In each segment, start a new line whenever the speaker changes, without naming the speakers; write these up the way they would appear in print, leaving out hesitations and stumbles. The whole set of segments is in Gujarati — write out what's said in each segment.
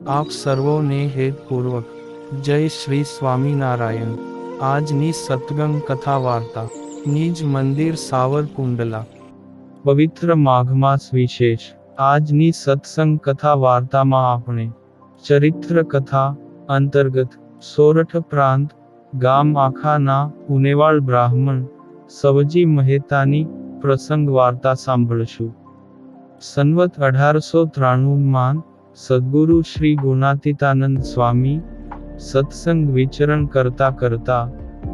આપ સર્વોને હેતપૂર્વક જય શ્રી સ્વામિનારાયણ। આજની સત્સંગ કથા વાર્તા નિજ મંદિર સાવરકુંડલા। પવિત્ર માઘ માસ વિશેષ। આજની સત્સંગ કથા વાર્તામાં આપણે ચરિત્ર કથા અંતર્ગત સોરઠ પ્રાંત ગામ આખાના ઉનેવાળ બ્રાહ્મણ સવજી મહેતાની પ્રસંગ વાર્તા સાંભળશું। સંવત 1893 સદ્ગુરુ શ્રી ગુણાતીતાનંદ સ્વામી સત્સંગ વિચરણ કરતા કરતા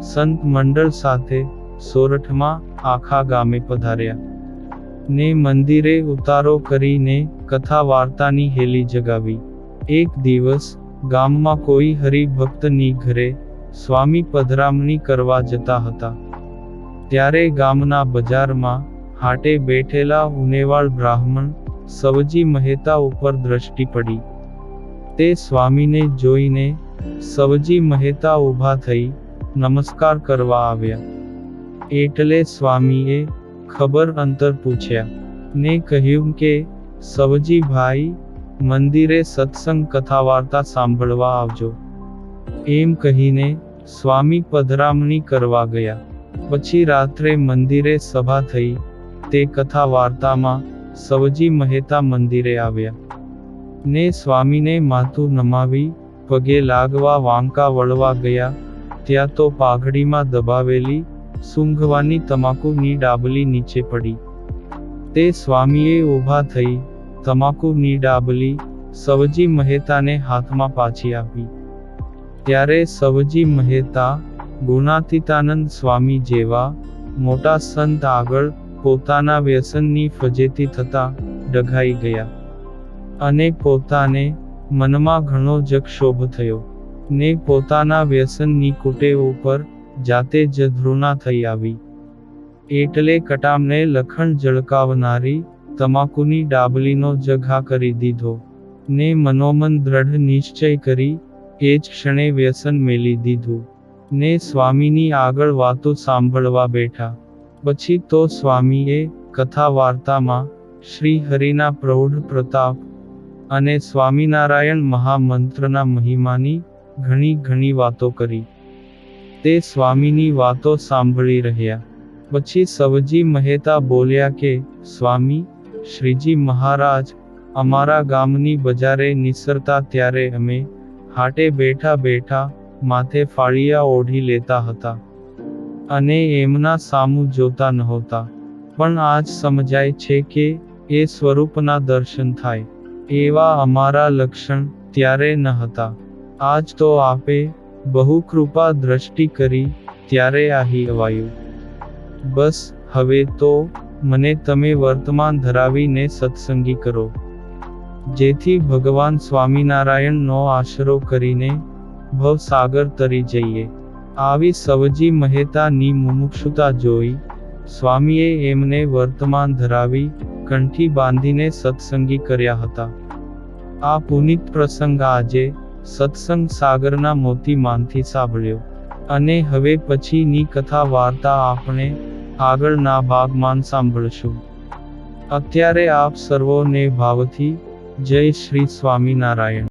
સંત મંડળ સાથે સોરઠમાં આખા ગામે પધાર્યા ને મંદિરે ઉતારો કરીને કથા વાર્તાની હેલી જગાવી। એક દિવસ ગામમાં કોઈ હરિભક્તની ઘરે સ્વામી પધરામણી કરવા જતા હતા, ત્યારે ગામના બજારમાં હાટે બેઠેલા ઉનેવાળ બ્રાહ્મણ સવજી મહેતા ઉપર દ્રષ્ટિ પડી। તે સ્વામીને જોઈને સવજી મહેતા ઊભા થઈ નમસ્કાર કરવા આવ્યા। એટલે સ્વામીએ ખબર અંતર પૂછ્યા ને કહ્યું કે સવજી ભાઈ, મંદિરે સત્સંગ કથા વાર્તા સાંભળવા આવજો। એમ કહીને સ્વામી પધરામણી કરવા ગયા। પછી રાત્રે મંદિરે સભા થઈ। તે કથા વાર્તામાં સવજી મહેતા મંદિરે આવ્યા ને સ્વામીને માથું નમાવી પગે લાગવા વાંકા વળવા ગયા, ત્યાં તો પાઘડીમાં દબાવેલી સૂંઘવાની તમાકુની ડાબલી નીચે પડી। તે સ્વામીએ ઊભા થઈ તમાકુની ડાબલી સવજી મહેતાને હાથમાં પાછી આપી। ત્યારે સવજી મહેતા ગુણાતીતાનંદ સ્વામી જેવા મોટા સંત આગળ પોતાના વ્યસનની ફજેતી થતા ડઘાઈ ગયા અને પોતાને મનમાં ઘણો જ ક્ષોભ થયો ને પોતાના વ્યસનની કુટેવ ઉપર જાતે જ ધૃણા થઈ આવી। એટલે કટામને લખણ ઝળકાવનારી તમાકુની ડાબલીનો જ ઘા કરી દીધો ને મનોમન દ્રઢ નિશ્ચય કરી એ જ ક્ષણે વ્યસન મેલી દીધું ને સ્વામીની આગળ વાતો સાંભળવા બેઠા। પછી તો સ્વામીએ કથા વાર્તામાં શ્રી હરિના પ્રૌઢ પ્રતાપ અને સ્વામિનારાયણ મહામંત્રના મહિમાની ઘણી વાતો કરી। તે સ્વામીની વાતો સાંભળી રહ્યા। પછી સવજી મહેતા બોલ્યા કે સ્વામી, શ્રીજી મહારાજ અમારા ગામની બજારે નિસરતા ત્યારે અમે હાટે બેઠા બેઠા માથે ફાળિયા ઓઢી લેતા હતા અને એમના સામું જોતા નહોતા, પણ આજ સમજાય છે કે એ સ્વરૂપના દર્શન થાય એવા અમારા લક્ષણ ત્યારે ન હતા। આજ તો આપે બહુ કૃપા દ્રષ્ટિ કરી ત્યારે આહી અવાયું। બસ હવે તો મને તમે વર્તમાન ધરાવીને સત્સંગી કરો, જેથી ભગવાન સ્વામિનારાયણનો આશરો કરીને ભવસાગર તરી જઈએ। આવી સવજી મહેતાની મુમુક્ષુતા જોઈ સ્વામીએ એમને વર્તમાન ધરાવી કંઠી બાંધીને સત્સંગી કર્યા હતા। આ પુનિત પ્રસંગ આજે સત્સંગ સાગરના મોતીમાંથી સાંભળ્યો અને હવે પછીની કથા વાર્તા આપણે આગળના ભાગમાં સાંભળશું। અત્યારે આપ સર્વોને ભાવથી જય શ્રી સ્વામિનારાયણ।